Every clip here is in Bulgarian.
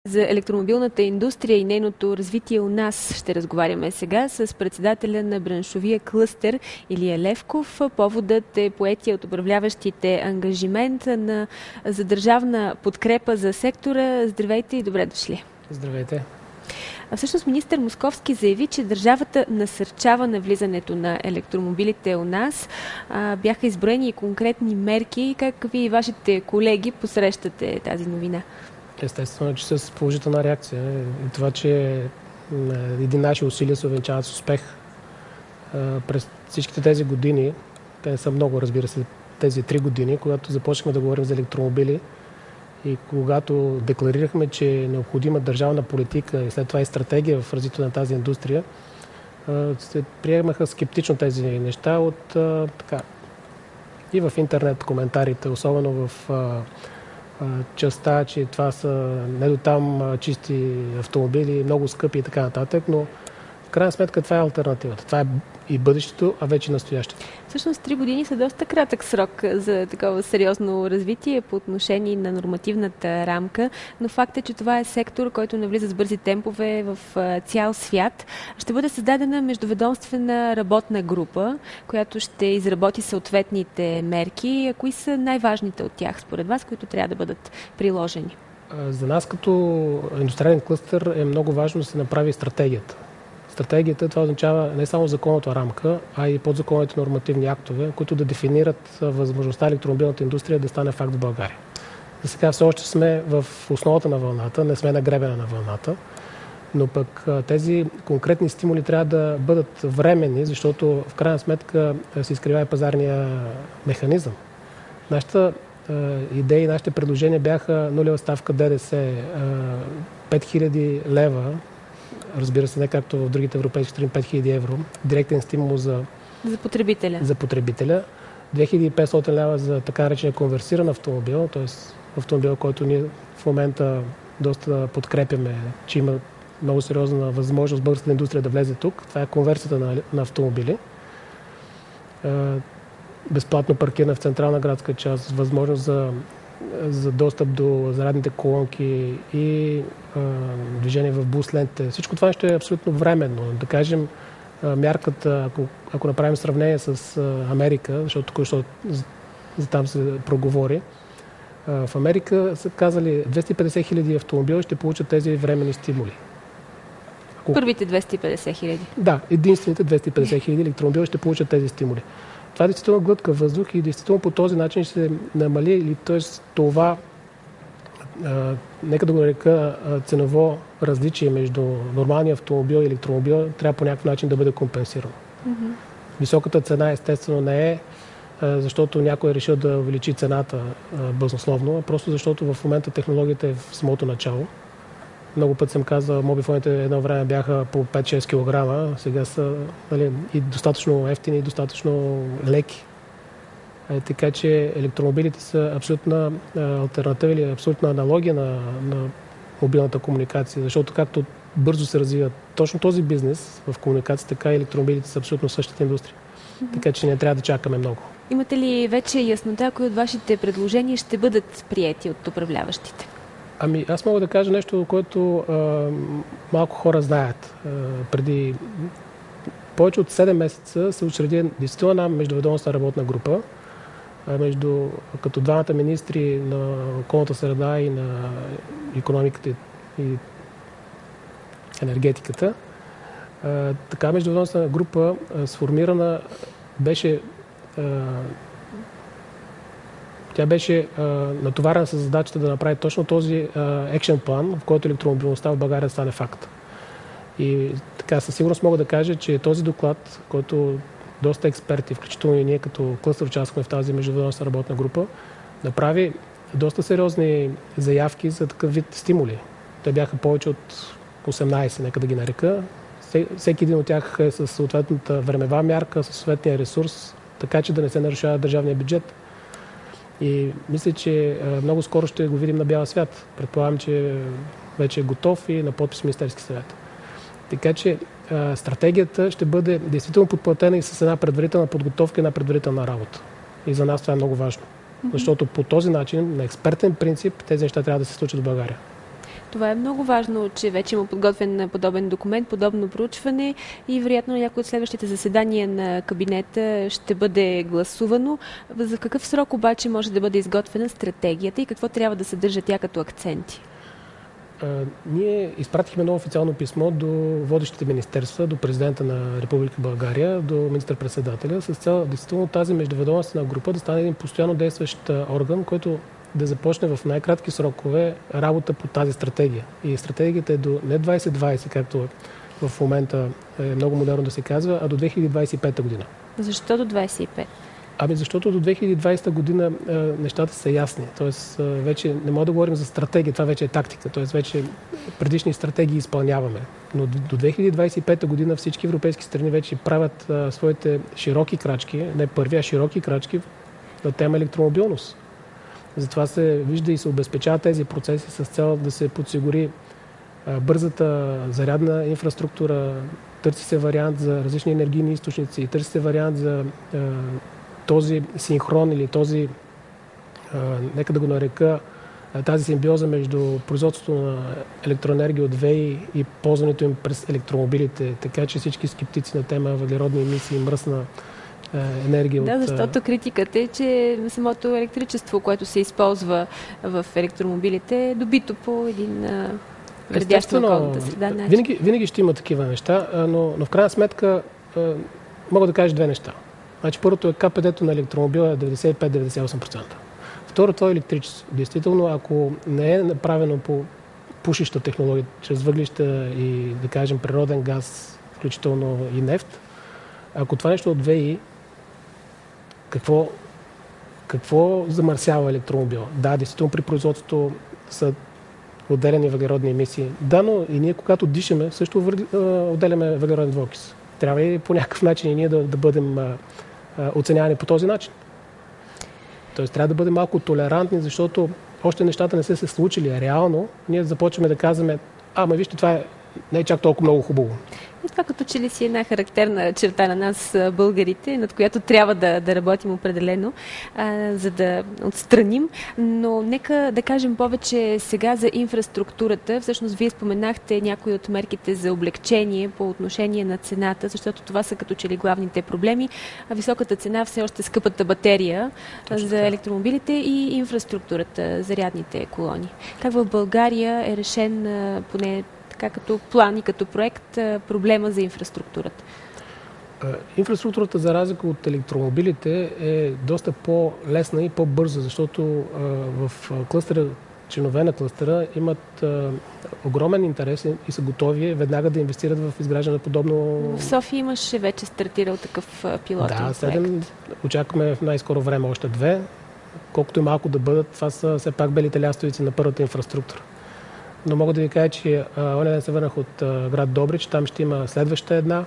За електромобилната индустрия и нейното развитие у нас ще разговаряме сега с председателя на браншовия клъстер Илия Левков. Поводът е поетия от управляващите ангажимент за държавна подкрепа за сектора. Здравейте и добре дошли. Здравейте. Всъщност министър Московски заяви, че държавата насърчава навлизането на електромобилите у нас. Бяха изброени и конкретни мерки. Как ви и вашите колеги посрещате тази новина? Естествено, че с положителна реакция. И това, че един наши усилия се увенчават с успех през всичките тези години, те не са много, разбира се, тези 3 години, когато започнахме да говорим за електромобили и когато декларирахме, че е необходима държавна политика и след това и стратегия в развитието на тази индустрия, се приемаха скептично тези неща от и в интернет коментарите, особено в частта, че това са не до там чисти автомобили, много скъпи и така нататък, но в крайна сметка това е алтернативата. Това е и бъдещето, а вече настоящето. Всъщност 3 години са доста кратък срок за такова сериозно развитие по отношение на нормативната рамка, но факт е, че това е сектор, който навлиза с бързи темпове в цял свят. Ще бъде създадена междуведомствена работна група, която ще изработи съответните мерки. Кои са най-важните от тях, според вас, които трябва да бъдат приложени? За нас като индустриален клъстер е много важно да се направи стратегията. Стратегията, това означава не само законната рамка, а и подзаконовите нормативни актове, които да дефинират възможността електромобилната индустрия да стане факт в България. За сега все още сме в основата на вълната, не сме на гребена на вълната, но пък тези конкретни стимули трябва да бъдат временни, защото в крайна сметка се изкривява пазарния механизъм. Нашата идея и нашите предложения бяха нулева ставка ДДС, 5000 лева, разбира се, не както в другите европейски страни, 5000 евро, директен стимул за потребителя, 2500 лева за така наречения конверсиран автомобил, т.е. автомобил, който ние в момента доста подкрепяме, че има много сериозна възможност българската индустрия да влезе тук. Това е конверсията на автомобили. Безплатно паркиране в централна градска част, възможност за достъп до зарядните колонки и движение в бус лентите. Всичко това ще е абсолютно временно. Да кажем, мярката, ако направим сравнение с Америка, защото току-що за там се проговори, в Америка са казали 250 хиляди автомобила ще получат тези временни стимули. Първите 250 хиляди? Да, единствените 250 хиляди електромобила ще получат тези стимули. Това е действително глътка въздух и действително по този начин ще се намали, или т.е. това, нека да го нарека, ценово различие между нормалния автомобил и електромобил трябва по някакъв начин да бъде компенсирано. Mm-hmm. Високата цена естествено не е защото някой е решил да увеличи цената баснословно, а просто защото в момента технологията е в самото начало. Много път съм казал, мобилфоните едно време бяха по 5-6 кг, сега са и достатъчно ефтини, и достатъчно леки. Така че електромобилите са абсолютна алтернатива или абсолютна аналогия на мобилната комуникация, защото както бързо се развива точно този бизнес в комуникация, така и електромобилите са абсолютно същата индустрия. Така че не трябва да чакаме много. Имате ли вече яснота, кои от вашите предложения ще бъдат приети от управляващите? Аз мога да кажа нещо, което малко хора знаят. Преди повече от 7 месеца се учреди действително една междуведомствена работна група, като двамата министри на околната среда и на икономиката и енергетиката. Така междуведомствена група сформирана беше. Тя беше натоварена с задачата да направи точно този екшен план, в който електромобилността в България да стане факт. И така със сигурност мога да кажа, че този доклад, който доста експерти, включително и ние като клъстер участвахме в тази междуведомствена работна група, направи доста сериозни заявки за такъв вид стимули. Те бяха повече от 18, нека да ги нарека. Всеки един от тях е със съответната времева мярка, със съответния ресурс, така че да не се нарушава държавния бюджет. И мисля, че много скоро ще го видим на бял свят. Предполагам, че вече е готов и на подпис Министерски съвет. Така че стратегията ще бъде действително подплатена и с една предварителна подготовка и една предварителна работа. И за нас това е много важно. Защото по този начин, на експертен принцип, тези неща трябва да се случат в България. Това е много важно, че вече има подготвен подобен документ, подобно проучване и вероятно някои от следващите заседания на кабинета ще бъде гласувано. За какъв срок обаче може да бъде изготвена стратегията и какво трябва да съдържа тя като акценти? Ние изпратихме едно официално писмо до водещите министерства, до президента на Република България, до министър-председателя, с цел действително тази междуведомствена група да стане един постоянно действащ орган, който да започне в най-кратки срокове работа по тази стратегия. И стратегията е до не 2020, както в момента е много модерно да се казва, а до 2025 година. Защо до 25? Защото до 2020 година нещата са ясни. Тоест, вече не мога да говорим за стратегия, това вече е тактика. Тоест, вече предишни стратегии изпълняваме. Но до 2025 година всички европейски страни вече правят своите широки крачки, не първи, а широки крачки на тема електромобилност. Затова се вижда и се обезпечават тези процеси с цел да се подсигури бързата зарядна инфраструктура, търси се вариант за различни енергийни източници, търси се вариант за този синхрон или този, нека да го нарека, тази симбиоза между производството на електроенергия от ВЕИ и ползването им през електромобилите. Така че всички скептици на тема въглеродни емисии, мръсна енергия. Да, защото критиката е, че самото електричество, което се използва в електромобилите, е добито по един вредящ на околната среда начин. Винаги ще има такива неща, но в крайна сметка мога да кажа две неща. Значи, първото е КПД-то на електромобила е 95-98%. Второто е електричество. Действително, ако не е направено по пушеща технология, чрез въглища и, да кажем, природен газ, включително и нефт, ако това нещо от ВЕИ, какво замърсява електромобила? Да, действително при производството са отделяни въглеродни емисии. Да, но и ние, когато дишаме, също отделяме въглероден двуокис. Трябва и по някакъв начин и ние да бъдем оценявани по този начин. Тоест трябва да бъдем малко толерантни, защото още нещата не са се случили реално. Ние започваме да казваме, вижте, това не е чак толкова много хубаво. И това като че ли си една характерна черта на нас, българите, над която трябва да работим определено, за да отстраним. Но нека да кажем повече сега за инфраструктурата. Всъщност, вие споменахте някои от мерките за облегчение по отношение на цената, защото това са като че ли главните проблеми. Високата цена, все още скъпата батерия за електромобилите и инфраструктурата, зарядните колони. Как в България е решен поне като план и като проект проблема за инфраструктурата? Инфраструктурата, за разлика от електромобилите, е доста по-лесна и по-бърза, защото в клъстера, членове на клъстера имат огромен интерес и са готови веднага да инвестират в изграждане на подобно... В София имаше вече стартирал такъв пилотен проект. Да, 7. Очакваме в най-скоро време още 2. Колкото и малко да бъдат, това са все пак белите лястовици на първата инфраструктура. Но мога да ви кажа, че оня ден се върнах от град Добрич, там ще има следваща една.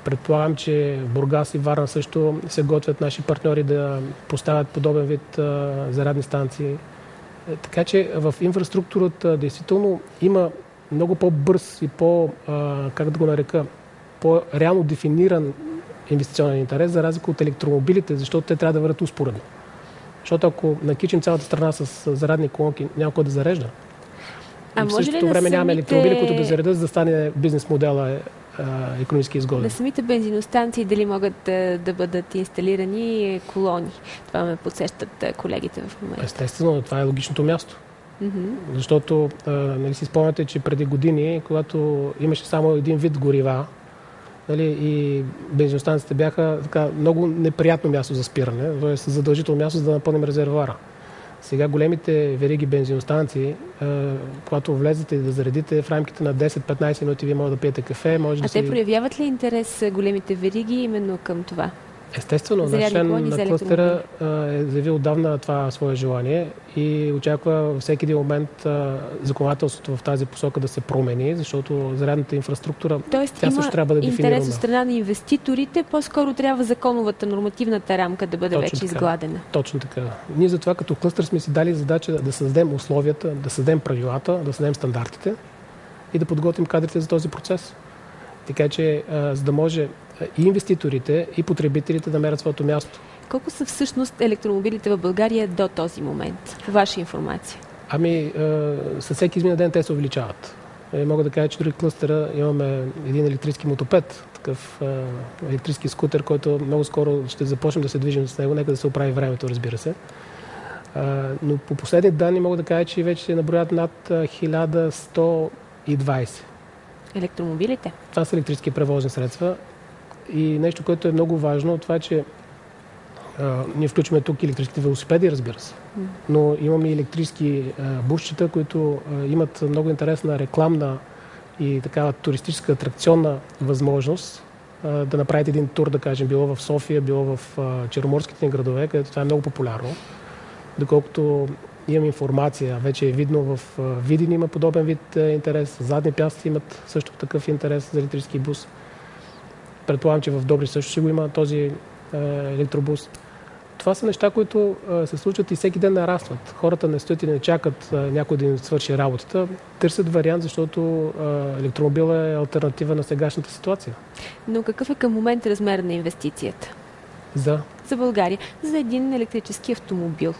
Предполагам, че Бургас и Варна също се готвят наши партньори да поставят подобен вид зарядни станции. Така че в инфраструктурата действително има много по-бърз и как да го нарека, по-реално дефиниран инвестиционен интерес, за разлика от електромобилите, защото те трябва да върват успоредно. Защото ако накичим цялата страна с зарядни колонки, няма кой да зарежда. И в същото време нямаме електромобили, които да заредят, за да стане бизнес модела икономически изгоден. На самите бензиностанции дали могат да бъдат инсталирани колони? Това ме подсещат колегите в момента. Естествено, това е логичното място. Защото нали си спомняте, че преди години, когато имаше само един вид горива, и бензиностанциите бяха много неприятно място за спиране, т.е. задължително място за да напълним резервоара. Сега големите вериги бензиностанции, когато влезете и да заредите в рамките на 10-15 минути, вие може да пиете кафе. Те проявяват ли интерес големите вериги именно към това? Естествено, наш член на клъстера е заявил отдавна това свое желание и очаква всеки един момент законодателството в тази посока да се промени, защото зарядната инфраструктура тя също трябва да бъде дефинирана. Интерес от страна на инвеститорите, по-скоро трябва законовата, нормативната рамка да бъде вече изгладена. Точно така. Ние затова като клъстер сме си дали задача да създадем условията, да създадем правилата, да създадем стандартите и да подготвим кадрите за този процес. Така че, за да може и инвеститорите, и потребителите да мерят своето място. Колко са всъщност електромобилите в България до този момент, по ваша информация? Със всеки изминал ден те се увеличават. Мога да кажа, че дори клъстера имаме един електрически мотопед, такъв електрически скутер, който много скоро ще започнем да се движим с него. Нека да се оправи времето, разбира се. Но по последни данни мога да кажа, че вече се наброят над 1120. Електромобилите? Това са електрически превозни средства. И нещо, което е много важно, това е, че ние включваме тук електрически велосипеди, разбира се. Но имаме и електрически бусчета, които имат много интересна рекламна и такава туристическа атракционна възможност да направите един тур, да кажем, било в София, било в черноморските ни градове, където това е много популярно. Доколкото имам информация, вече е видно в Видин има подобен вид интерес, задни пясъци имат също такъв интерес за електрически бус. Предполагам, че в Добрич също ще го има този електробус. Това са неща, които се случват и всеки ден нарастват. Хората не стоят и не чакат някой да им свърши работата. Търсят вариант, защото електромобил е алтернатива на сегашната ситуация. Но какъв е към момент размер на инвестицията? За България. За един електрически автомобил.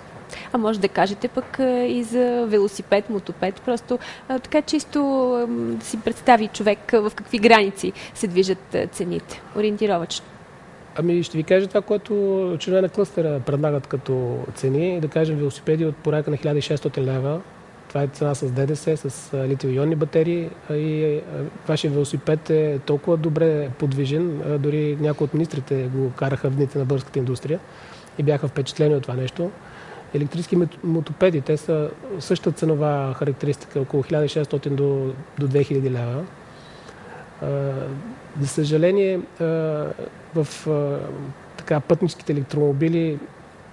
А може да кажете пък и за велосипед, мотопед. Просто така чисто да си представи човек в какви граници се движат цените. Ориентировачно. Ще ви кажа това, което членове на клъстера предлагат като цени. Да кажем велосипеди от порядка на 1600 лева. Това е цена с ДДС, с литиум-ионни батерии. И вашия велосипед е толкова добре подвижен. Дори някои от министрите го караха в дните на българската индустрия и бяха впечатлени от това нещо. Електрически мотопеди, те са същата ценова характеристика, около 1600 до 2000 лева. За съжаление, в пътническите електромобили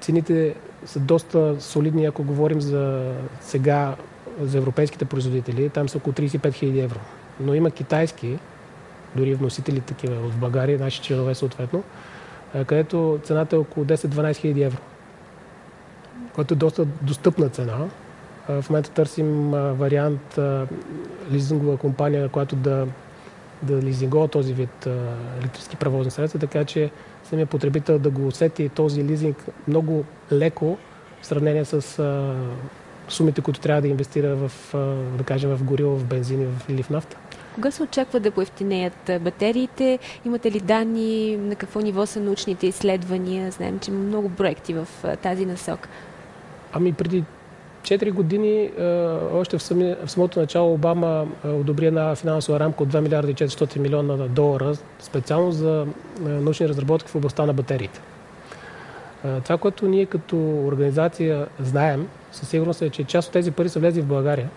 цените са доста солидни, ако говорим за сега за европейските производители. Там са около 35 000 евро. Но има китайски, дори вносители такива от България, наши членове съответно, където цената е около 10-12 000 евро. Което е доста достъпна цена. В момента търсим вариант лизингова компания, която да лизингова този вид електрически превозни средства, така че самия потребител да го усети този лизинг много леко в сравнение с сумите, които трябва да инвестира да кажем, в гориво, в бензин или в нафта. Кога се очаква да поевтинеят батериите? Имате ли данни на какво ниво са научните изследвания? Знаем, че има много проекти в тази насока. Преди 4 години, още в самото начало, Обама одобри една финансова рамка от 2 милиарда и 400 милиона долара специално за научни разработки в областта на батериите. Това, което ние като организация знаем, със сигурност е, че част от тези пари са влезли в България,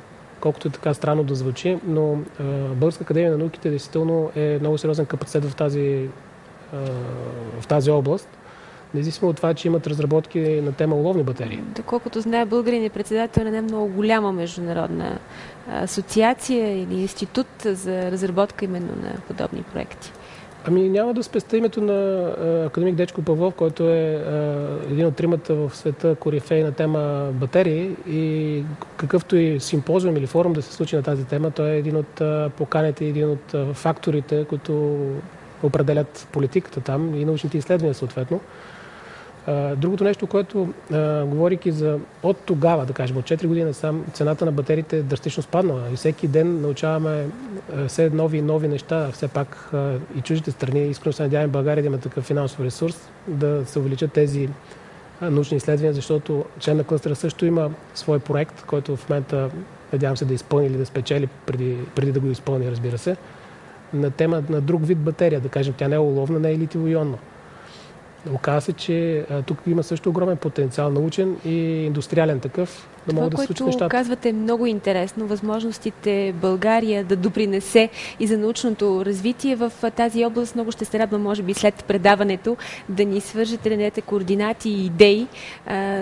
колкото е така странно да звучи, но Българска академия на науките действително е много сериозен капацитет в тази област. Независимо от това, че имат разработки на тема уловни батерии. Доколкото знае, българин е председател на много голяма международна асоциация или институт за разработка именно на подобни проекти. Няма да спестя името на академик Дечко Павлов, който е един от тримата в света корифей на тема батерии и какъвто и симпозиум или форум да се случи на тази тема, той е един от поканите, един от факторите, които определят политиката там и научните изследвания съответно. Другото нещо, което говорейки от тогава, да кажем, от 4 години сам, цената на батериите е драстично спаднала и всеки ден научаваме все нови и нови неща. Все пак и чуждите страни, искрено се надяваме България да има такъв финансов ресурс, да се увеличат тези научни изследвания, защото член на клъстера също има свой проект, който в момента надявам се да изпълни или да спечели преди да го изпълни, разбира се, на тема на друг вид батерия, да кажем, тя не е уловна, не е литиум-ионна. Оказва се, че тук има също огромен потенциал, научен и индустриален такъв, да могат да се случат нещата. Това, което казвате, е много интересно. Възможностите България да допринесе и за научното развитие в тази област. Много ще се радвам, може би, след предаването да ни свържете, да дадете координати и идеи,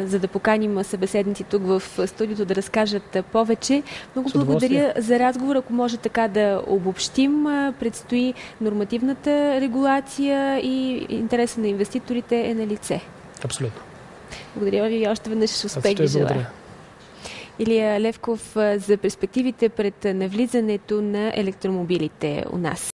за да поканим събеседници тук в студиото да разкажат повече. Много благодаря за разговор. Ако може така да обобщим, предстои нормативната регулация и интереса на инвеститорите е на лице. Абсолютно. Благодаря ви и още веднъж успех ви желая. Илия Левков за перспективите пред навлизането на електромобилите у нас.